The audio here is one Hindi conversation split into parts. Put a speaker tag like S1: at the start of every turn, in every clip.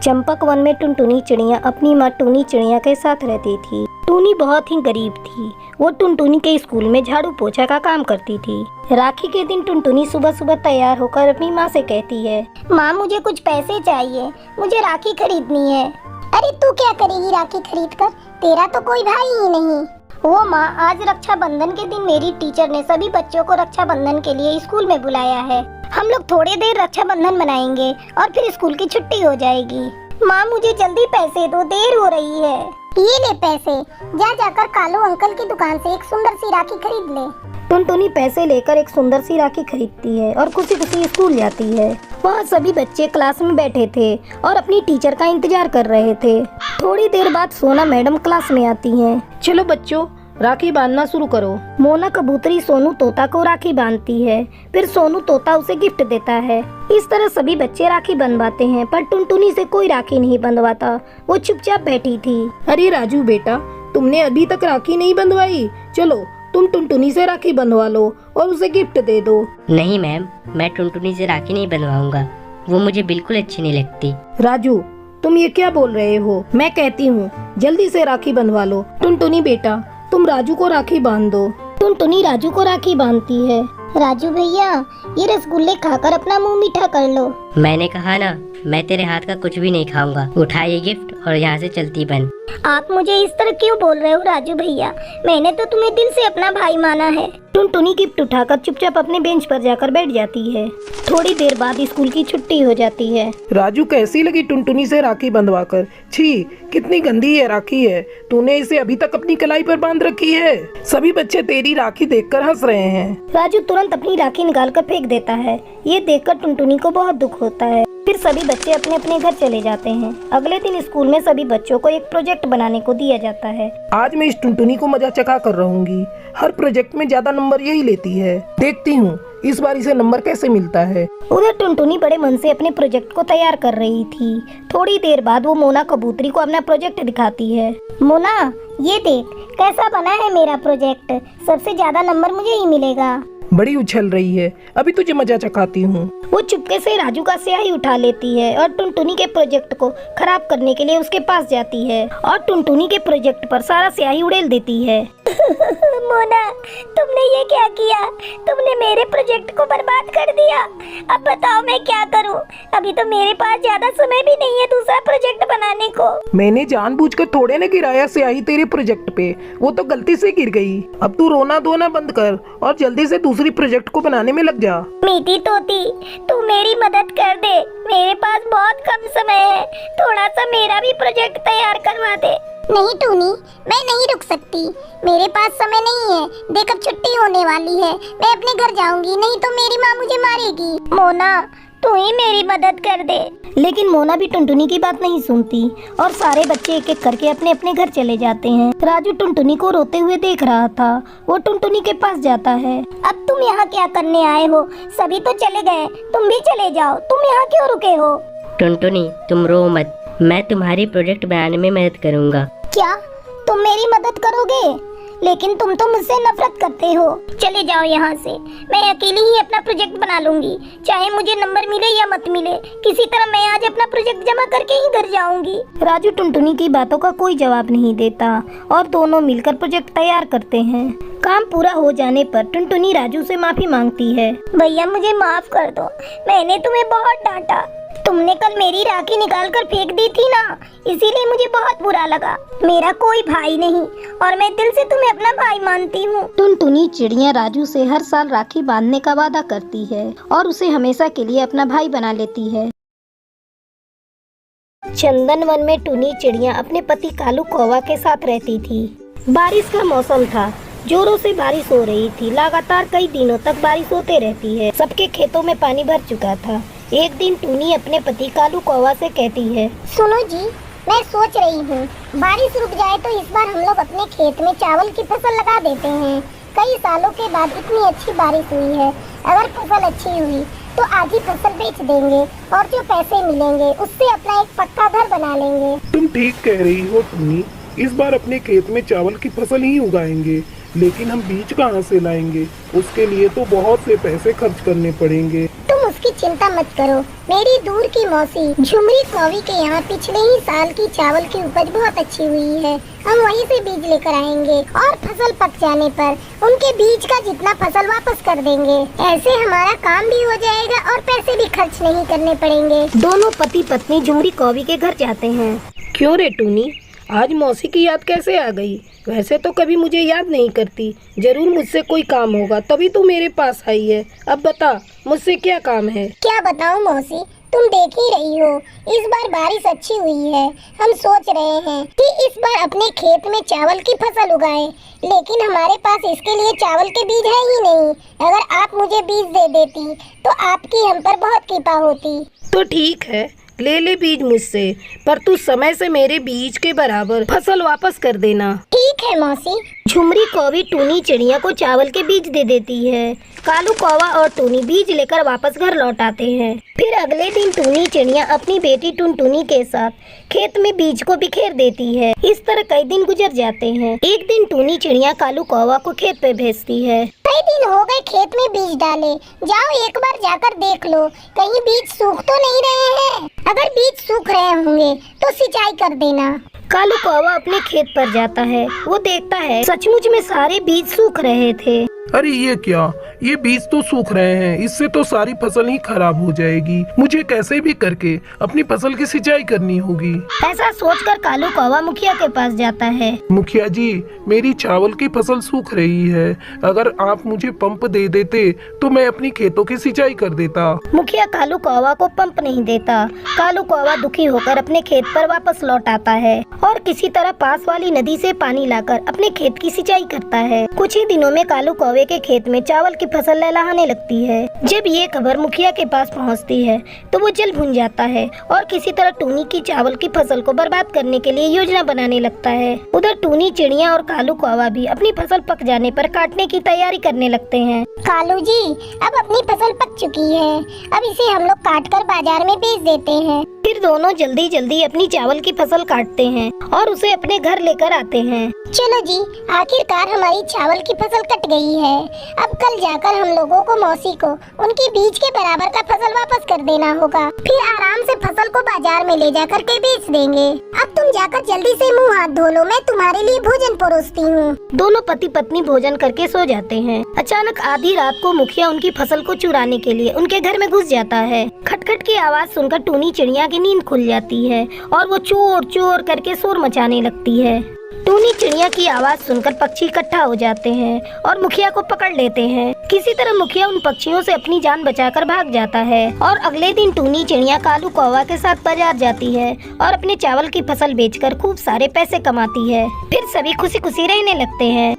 S1: चंपक वन में टुनटुनी चिड़िया अपनी माँ टूनी चिड़िया के साथ रहती थी। टूनी बहुत ही गरीब थी। वो टुनटुनी के स्कूल में झाड़ू पोछा का काम करती थी। राखी के दिन टुनटुनी सुबह सुबह तैयार होकर अपनी माँ से कहती है,
S2: माँ मुझे कुछ पैसे चाहिए, मुझे राखी खरीदनी है। अरे तू क्या करेगी राखी खरीद कर, तेरा तो कोई भाई ही नहीं। वो माँ, आज रक्षाबंधन के दिन मेरी टीचर ने सभी बच्चों को रक्षाबंधन के लिए स्कूल में बुलाया है। हम लोग थोड़ी देर रक्षाबंधन मनाएंगे और फिर स्कूल की छुट्टी हो जाएगी। माँ मुझे जल्दी पैसे दो, देर हो रही है। ये ले पैसे, जाकर कालू अंकल की दुकान से एक सुंदर सी राखी खरीद ले।
S1: टुनटुनी पैसे लेकर एक सुंदर सी राखी खरीदती है और खुशी खुशी स्कूल जाती है। वहाँ सभी बच्चे क्लास में बैठे थे और अपनी टीचर का इंतजार कर रहे थे। थोड़ी देर बाद सोना मैडम क्लास में आती हैं।
S3: चलो बच्चों, राखी बांधना शुरू करो।
S1: मोना कबूतरी सोनू तोता को राखी बांधती है। फिर सोनू तोता उसे गिफ्ट देता है। इस तरह सभी बच्चे राखी बंधवाते हैं, पर टुनटुनी से कोई राखी नहीं बंधवाता। वो चुपचाप बैठी थी।
S3: अरे राजू बेटा, तुमने अभी तक राखी नहीं बंधवाई। चलो तुम टुनटुनी से राखी बंधवा लो और उसे गिफ्ट दे दो।
S4: नहीं मैम, मैं टुनटुनी से राखी नहीं बंधवाऊंगा, वो मुझे बिल्कुल अच्छी नहीं लगती।
S3: राजू, तुम ये क्या बोल रहे हो? मैं कहती हूँ जल्दी से राखी बंधवा लो। टुनटुनी बेटा, तुम राजू को राखी बांध दो।
S1: टुनटुनी राजू को राखी बांधती है।
S2: राजू भैया, ये रसगुल्ले खाकर अपना मुंह मीठा कर लो।
S4: मैंने कहा ना, मैं तेरे हाथ का कुछ भी नहीं खाऊंगा। उठा ये गिफ्ट और यहाँ से चलती बन।
S2: आप मुझे इस तरह क्यों बोल रहे हो राजू भैया? मैंने तो तुम्हें दिल से अपना भाई माना है।
S1: टुनटुनी गिफ्ट उठाकर चुपचाप अपने बेंच पर जाकर बैठ जाती है। थोड़ी देर बाद स्कूल की छुट्टी हो जाती है।
S3: राजू, कैसी लगी टुनटुनी से राखी बंधवा कर? छी, कितनी गंदी ये राखी है। तूने इसे अभी तक अपनी कलाई पर बांध रखी है। सभी बच्चे तेरी राखी देखकर हंस रहे हैं।
S1: राजू तुरंत अपनी राखी निकालकर फेंक देता है। ये देखकर टुनटुनी को बहुत दुख होता है। फिर सभी बच्चे अपने अपने घर चले जाते हैं। अगले दिन स्कूल में सभी बच्चों को एक प्रोजेक्ट बनाने को दिया जाता है।
S3: आज मैं इस टुनटुनी को मजा चखा कर रहूंगी। हर प्रोजेक्ट में ज्यादा नंबर यही लेती है। देखती हूँ इस बार इसे नंबर कैसे मिलता है।
S1: उधर टुनटुनी बड़े मन से अपने प्रोजेक्ट को तैयार कर रही थी। थोड़ी देर बाद वो मोना कबूतरी को अपना प्रोजेक्ट दिखाती है।
S2: मोना, ये देख कैसा बना है मेरा प्रोजेक्ट। सबसे ज्यादा नंबर मुझे ही मिलेगा।
S3: बड़ी उछल रही है, अभी तुझे मजा चखाती हूँ।
S1: वो चुपके से राजू का स्याही उठा लेती है और टुनटुनी के प्रोजेक्ट को खराब करने के लिए उसके पास जाती है और टुनटुनी के प्रोजेक्ट पर सारा स्याही उड़ेल देती है।
S2: मोना, तुमने ये क्या किया? तुमने मेरे प्रोजेक्ट को बर्बाद कर दिया। अब बताओ मैं क्या करूं? अभी तो मेरे पास ज्यादा समय भी नहीं है दूसरा प्रोजेक्ट बनाने को।
S3: मैंने जानबूझकर थोड़े न गिराया स्याही तेरे प्रोजेक्ट पे, वो तो गलती से गिर गई। अब तू रोना धोना बंद कर और जल्दी से दूसरी प्रोजेक्ट को बनाने में लग जा।
S2: मीठी तोती, तू मेरी मदद कर दे। मेरे पास बहुत कम समय है, थोड़ा सा मेरा भी प्रोजेक्ट तैयार करवा दे। नहीं टूनी, मैं नहीं रुक सकती। मेरे पास समय नहीं है। देख अब छुट्टी होने वाली है। मैं अपने घर जाऊंगी, नहीं तो मेरी माँ मुझे मारेगी। मोना, तू ही मेरी मदद कर दे।
S1: लेकिन मोना भी टुनटुनी की बात नहीं सुनती और सारे बच्चे एक एक करके अपने अपने घर चले जाते हैं। राजू टुनटुनी को रोते हुए देख रहा था। वो टुनटुनी के पास जाता है।
S2: अब तुम यहाँ क्या करने आए हो? सभी तो चले गए, तुम भी चले जाओ। तुम यहाँ क्यों रुके हो?
S4: टुनटुनी, तुम रो मत, मैं तुम्हारी प्रोजेक्ट बनाने में मदद करूँगा।
S2: क्या तुम मेरी मदद करोगे? लेकिन तुम तो मुझसे नफरत करते हो। चले जाओ यहाँ से। मैं अकेली ही अपना प्रोजेक्ट बना लूंगी, चाहे मुझे नंबर मिले या मत मिले। किसी तरह मैं आज अपना प्रोजेक्ट जमा करके ही घर जाऊंगी।
S1: राजू टुनटुनी की बातों का कोई जवाब नहीं देता और दोनों मिलकर प्रोजेक्ट तैयार करते हैं। काम पूरा हो जाने पर टुनटुनी राजू से माफी मांगती है।
S2: भैया मुझे माफ कर दो, मैंने तुम्हें बहुत डांटा। तुमने कल मेरी राखी निकाल कर फेंक दी थी ना, इसीलिए मुझे बहुत बुरा लगा। मेरा कोई भाई नहीं और मैं दिल से तुम्हें अपना भाई मानती हूँ।
S1: टुनटुनी चिड़िया राजू से हर साल राखी बांधने का वादा करती है और उसे हमेशा के लिए अपना भाई बना लेती है। चंदन वन में टुनी चिड़िया अपने पति कालू कौवा के साथ रहती थी। बारिश का मौसम था, जोरों से बारिश हो रही थी। लगातार कई दिनों तक बारिश होते रहती है। सबके खेतों में पानी भर चुका था। एक दिन टूनी अपने पति कालू कौवा से कहती है,
S2: सुनो जी, मैं सोच रही हूँ बारिश रुक जाए तो इस बार हम लोग अपने खेत में चावल की फसल लगा देते हैं। कई सालों के बाद इतनी अच्छी बारिश हुई है। अगर फसल अच्छी हुई तो आज ही फसल बेच देंगे और जो पैसे मिलेंगे उससे अपना एक पक्का घर बना लेंगे।
S5: तुम ठीक कह रही हो टूनी, इस बार अपने खेत में चावल की फसल ही उगाएंगे, लेकिन हम बीज कहाँ से लाएंगे? उसके लिए तो बहुत से पैसे खर्च करने पड़ेंगे।
S2: तुम उसकी इसकी चिंता मत करो। मेरी दूर की मौसी झुमरी कौवी के यहाँ पिछले ही साल की चावल की उपज बहुत अच्छी हुई है। हम वहीं से बीज लेकर आएंगे और फसल पक जाने पर उनके बीज का जितना फसल वापस कर देंगे। ऐसे हमारा काम भी हो जाएगा और पैसे भी खर्च नहीं करने पड़ेंगे।
S1: दोनों पति पत्नी झुमरी कौवी के घर जाते हैं।
S3: क्यों रे टूनी, आज मौसी की याद कैसे आ गई? वैसे तो कभी मुझे याद नहीं करती। जरूर मुझसे कोई काम होगा तभी तू मेरे पास आई है। अब बता, मुझसे क्या काम है?
S2: क्या बताऊं मौसी, तुम देख ही रही हो, इस बार बारिश अच्छी हुई है। हम सोच रहे हैं कि इस बार अपने खेत में चावल की फसल उगाएं, लेकिन हमारे पास इसके लिए चावल के बीज है ही नहीं। अगर आप मुझे बीज दे देती तो आपकी हम पर बहुत कृपा होती।
S3: तो ठीक है, ले ले बीज मुझसे, पर तू समय से मेरे बीज के बराबर फसल वापस कर देना।
S2: ठीक है मौसी।
S1: झुमरी कौवी टूनी चिड़िया को चावल के बीज दे देती है। कालू कौवा और टूनी बीज लेकर वापस घर लौट आते हैं। फिर अगले दिन टूनी चिड़िया अपनी बेटी टुनटुनी के साथ खेत में बीज को बिखेर देती है। इस तरह कई दिन गुजर जाते हैं। एक दिन टूनी चिड़िया कालू कौवा को खेत पे भेजती है।
S2: कई दिन हो गए खेत में बीज डाले, जाओ एक बार जाकर देख लो, कहीं बीज सूख तो नहीं रहे हैं। अगर बीज सूख रहे होंगे तो सिंचाई कर देना।
S1: कालू कौवा अपने खेत पर जाता है। वो देखता है सचमुच में सारे बीज सूख रहे थे।
S5: अरे ये क्या, ये बीज तो सूख रहे हैं, इससे तो सारी फसल ही खराब हो जाएगी। मुझे कैसे भी करके अपनी फसल की सिंचाई करनी होगी।
S1: ऐसा सोचकर कालू कौवा मुखिया के पास जाता है।
S5: मुखिया जी, मेरी चावल की फसल सूख रही है। अगर आप मुझे पंप दे देते तो मैं अपनी खेतों की सिंचाई कर देता।
S1: मुखिया कालू कौवा को पंप नहीं देता। कालू कौवा दुखी होकर अपने खेत पर वापस लौट आता है और किसी तरह पास वाली नदी से पानी लाकर अपने खेत की सिंचाई करता है। कुछ ही दिनों में कालू कौवे के खेत में चावल की फसल लहलहाने लगती है। जब ये खबर मुखिया के पास पहुंचती है तो वो जल भुन जाता है और किसी तरह टूनी की चावल की फसल को बर्बाद करने के लिए योजना बनाने लगता है। उधर टूनी चिड़िया और कालू कौवा भी अपनी फसल पक जाने पर काटने की तैयारी करने लगते हैं।
S2: कालू जी, अब अपनी फसल पक चुकी है, अब इसे हम लोग काट कर बाजार में बेच देते हैं।
S1: फिर दोनों जल्दी जल्दी अपनी चावल की फसल काटते हैं और उसे अपने घर लेकर आते हैं।
S2: चलो जी, आखिरकार हमारी चावल की फसल कट गई है। अब कल जाकर हम लोगों को मौसी को उनकी बीज के बराबर का फसल वापस कर देना होगा। फिर आराम से फसल को बाजार में ले जाकर के बेच देंगे। अब तुम जाकर जल्दी से मुंह हाथ धो लो, मैं तुम्हारे लिए भोजन परोसती हूँ।
S1: दोनों पति पत्नी भोजन करके सो जाते हैं। अचानक आधी रात को मुखिया उनकी फसल को चुराने के लिए उनके घर में घुस जाता है। खटखट की आवाज सुनकर टूनी चिड़िया की नींद खुल जाती है और वो चोर चोर करके शोर मचाने लगती है। टूनी चिड़िया की आवाज सुनकर पक्षी इकट्ठा हो जाते हैं और मुखिया को पकड़ लेते हैं। किसी तरह मुखिया उन पक्षियों से अपनी जान बचाकर भाग जाता है और अगले दिन टूनी चिड़िया कालू कौवा के साथ बाजार जाती है और अपने चावल की फसल बेचकर खूब सारे पैसे कमाती है। फिर सभी खुशी खुशी रहने लगते हैं।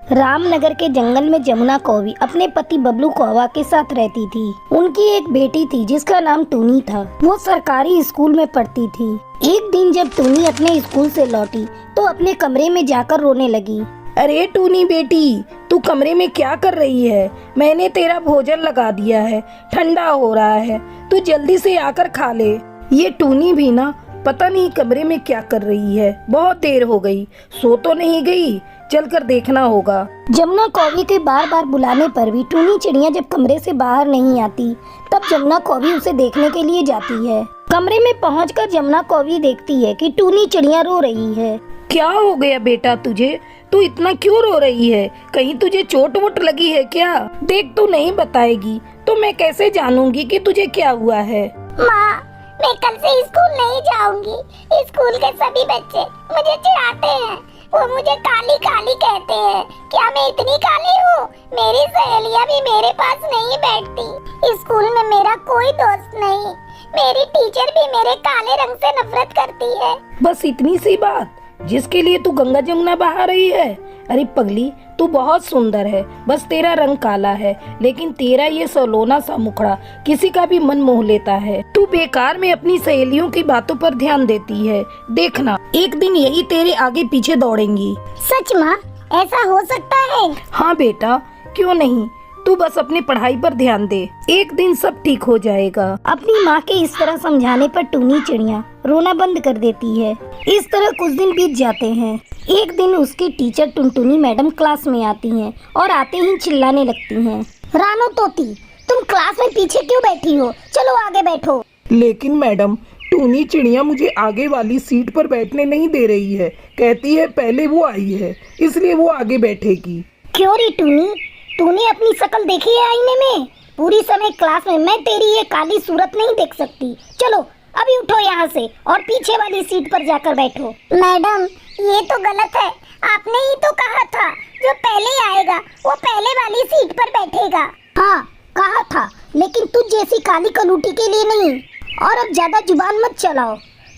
S1: रामनगर के जंगल में जमुना कौवी अपने पति बबलू कौवा के साथ रहती थी। उनकी एक बेटी थी जिसका नाम टूनी था। वो सरकारी स्कूल में पढ़ती थी। एक दिन जब टूनी अपने स्कूल से लौटी तो अपने कमरे में जाकर रोने लगी।
S3: अरे टूनी बेटी, तू कमरे में क्या कर रही है? मैंने तेरा भोजन लगा दिया है, ठंडा हो रहा है, तू जल्दी से आकर खा ले। ये टूनी भी ना पता नहीं कमरे में क्या कर रही है। बहुत देर हो गई, सो तो नहीं गई? चलकर देखना होगा।
S1: जमुना कौवी के बार बार बुलाने पर भी टूनी चिड़िया जब कमरे से बाहर नहीं आती, तब जमुना कौवी उसे देखने के लिए जाती है। कमरे में पहुंचकर जमुना कौवी देखती है कि टूनी चिड़िया रो रही है।
S3: क्या हो गया बेटा तुझे? तू इतना क्यों रो रही है? कहीं तुझे चोट वोट लगी है क्या? देख, तू नहीं बताएगी तो मैं कैसे जानूंगी कि तुझे क्या हुआ है?
S2: माँ, मैं कल से स्कूल नहीं जाऊंगी। स्कूल के सभी बच्चे मुझे चिढ़ाते हैं, वो मुझे काली काली कहते हैं। क्या मैं इतनी काली हूँ? मेरी सहेलियाँ भी मेरे पास नहीं बैठती। स्कूल में मेरा कोई दोस्त नहीं। मेरी टीचर भी मेरे काले रंग से नफरत करती है।
S3: बस इतनी सी बात जिसके लिए तू गंगा जमुना बहा रही है? अरे पगली, तू बहुत सुंदर है, बस तेरा रंग काला है, लेकिन तेरा ये सलोना सा मुखड़ा किसी का भी मन मोह लेता है। तू बेकार में अपनी सहेलियों की बातों पर ध्यान देती है। देखना, एक दिन यही तेरे आगे पीछे दौड़ेंगी।
S2: सच माँ, ऐसा हो सकता है?
S3: हाँ बेटा, क्यों नहीं। तू बस अपनी पढ़ाई पर ध्यान दे, एक दिन सब ठीक हो जाएगा।
S1: अपनी माँ के इस तरह समझाने पर टूनी चिड़िया रोना बंद कर देती है। इस तरह कुछ दिन बीत जाते हैं। एक दिन उसकी टीचर टुनटुनी मैडम क्लास में आती हैं और आते ही चिल्लाने लगती हैं।
S2: रानो तोती, तुम क्लास में पीछे क्यों बैठी हो? चलो आगे बैठो।
S5: लेकिन मैडम, टूनी चिड़िया मुझे आगे वाली सीट पर बैठने नहीं दे रही है। कहती है पहले वो आई है, इसलिए वो आगे बैठेगी।
S2: क्यों रे टूनी, तूने अपनी शक्ल देखी है आईने में? पूरी समय क्लास में मैं तेरी ये काली सूरत नहीं देख सकती। चलो अभी उठो यहाँ से और पीछे वाली सीट पर जाकर बैठो। मैडम, ये तो गलत है। आपने ही तो कहा था जो पहले आएगा वो पहले वाली सीट पर बैठेगा। हाँ कहा था, लेकिन तुझ जैसी काली कलूटी के लिए नहीं। और अब ज्यादा जुबान मत चलाओ,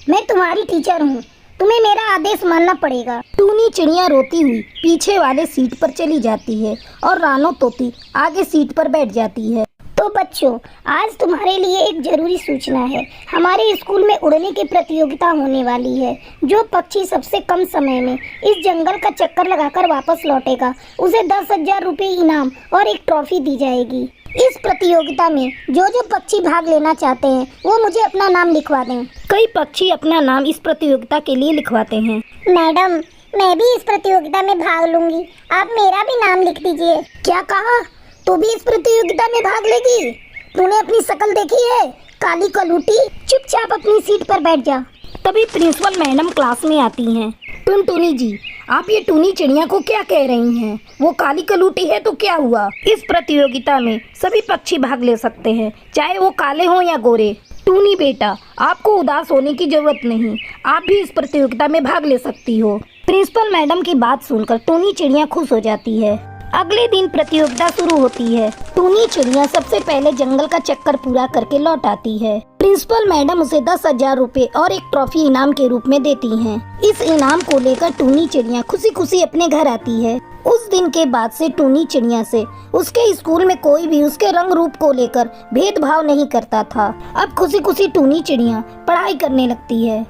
S2: मैं तुम्हारी टीचर हूँ, तुम्हें मेरा आदेश मानना पड़ेगा।
S1: टूनी चिड़िया रोती हुई पीछे वाले सीट पर चली जाती है और रानो तोती आगे सीट पर बैठ जाती है।
S2: तो बच्चों, आज तुम्हारे लिए एक जरूरी सूचना है। हमारे स्कूल में उड़ने की प्रतियोगिता होने वाली है। जो पक्षी सबसे कम समय में इस जंगल का चक्कर लगाकर वापस लौटेगा, उसे 10,000 रुपये इनाम और एक ट्रॉफी दी जाएगी। इस प्रतियोगिता में जो पक्षी भाग लेना चाहते हैं वो मुझे अपना नाम लिखवा दें।
S1: कई पक्षी अपना नाम इस प्रतियोगिता के लिए लिखवाते हैं।
S2: मैडम, मैं भी इस प्रतियोगिता में भाग लूंगी, आप मेरा भी नाम लिख दीजिए। क्या कहा? तू भी इस प्रतियोगिता में भाग लेगी? तूने अपनी शक्ल देखी है, काली कलूटी? चुपचाप अपनी सीट पर बैठ जा।
S1: तभी प्रिंसिपल मैडम क्लास में आती हैं। टुनटुनी जी, आप ये टूनी चिड़िया को क्या कह रही हैं? वो काली कलूटी है तो क्या हुआ? इस प्रतियोगिता में सभी पक्षी भाग ले सकते हैं, चाहे वो काले हों या गोरे। टूनी बेटा, आपको उदास होने की जरूरत नहीं, आप भी इस प्रतियोगिता में भाग ले सकती हो। प्रिंसिपल मैडम की बात सुनकर टूनी चिड़िया खुश हो जाती है। अगले दिन प्रतियोगिता शुरू होती है। टूनी चिड़िया सबसे पहले जंगल का चक्कर पूरा करके लौट आती है। प्रिंसिपल मैडम उसे 10,000 रुपए और एक ट्रॉफी इनाम के रूप में देती हैं। इस इनाम को लेकर टूनी चिड़िया खुशी खुशी अपने घर आती है। उस दिन के बाद से टूनी चिड़िया से उसके स्कूल में कोई भी उसके रंग रूप को लेकर भेदभाव नहीं करता था। अब खुशी खुशी टूनी चिड़िया पढ़ाई करने लगती है।